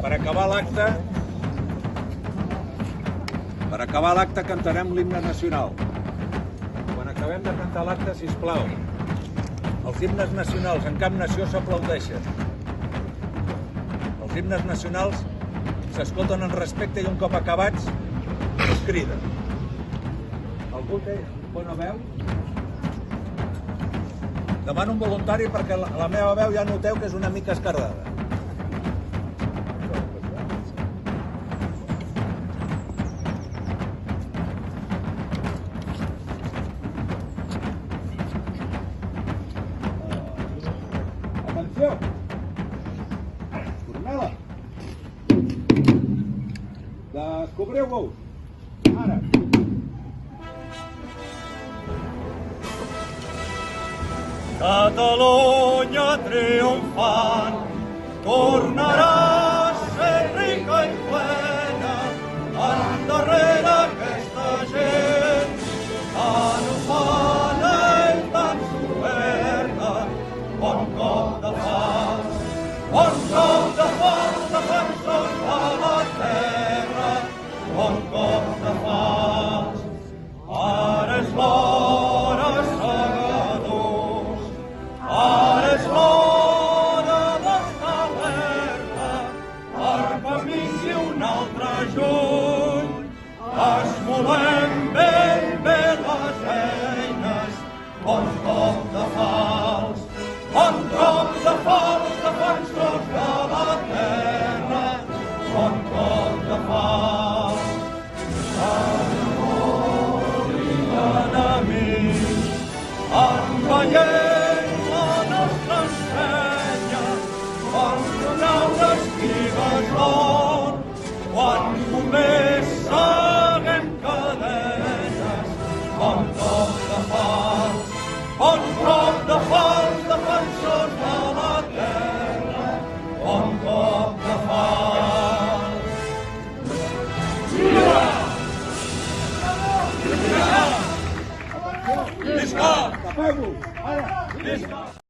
Per acabar l'acte cantarem l'himne nacional. Quan acabem de cantar l'acte, sisplau, els himnes nacionals en cap nació s'aplaudeixen. Els himnes nacionals s'escolten en respecte i un cop acabats es criden. Algú té bona veu? Demano un voluntari perquè la meva veu ja noteu que és una mica esquerdada. Atenció! Cornela! Descobriu-vos! Ara! Catalunya triomfant tornarà a ser rica i plena endarrere aquesta gent tan ufana i tan soberta. Bon cop de fals, defensors de la terra, bon cop de fals. Ara és l'hora, segadors, ara és l'hora d'estar alerta, per quan vingui un altre juny, esmolem ben bé les eines, bon cop de fals, defensors de la terra, bon cop de fals. Enemics, envaient la nostra ensenya, per donar unes pigues d'or, quan només seguem cadenes, bon cop de fals, defensors de la terra, bon cop de fals. Visca! Tapeu-vos! Ara! Visca!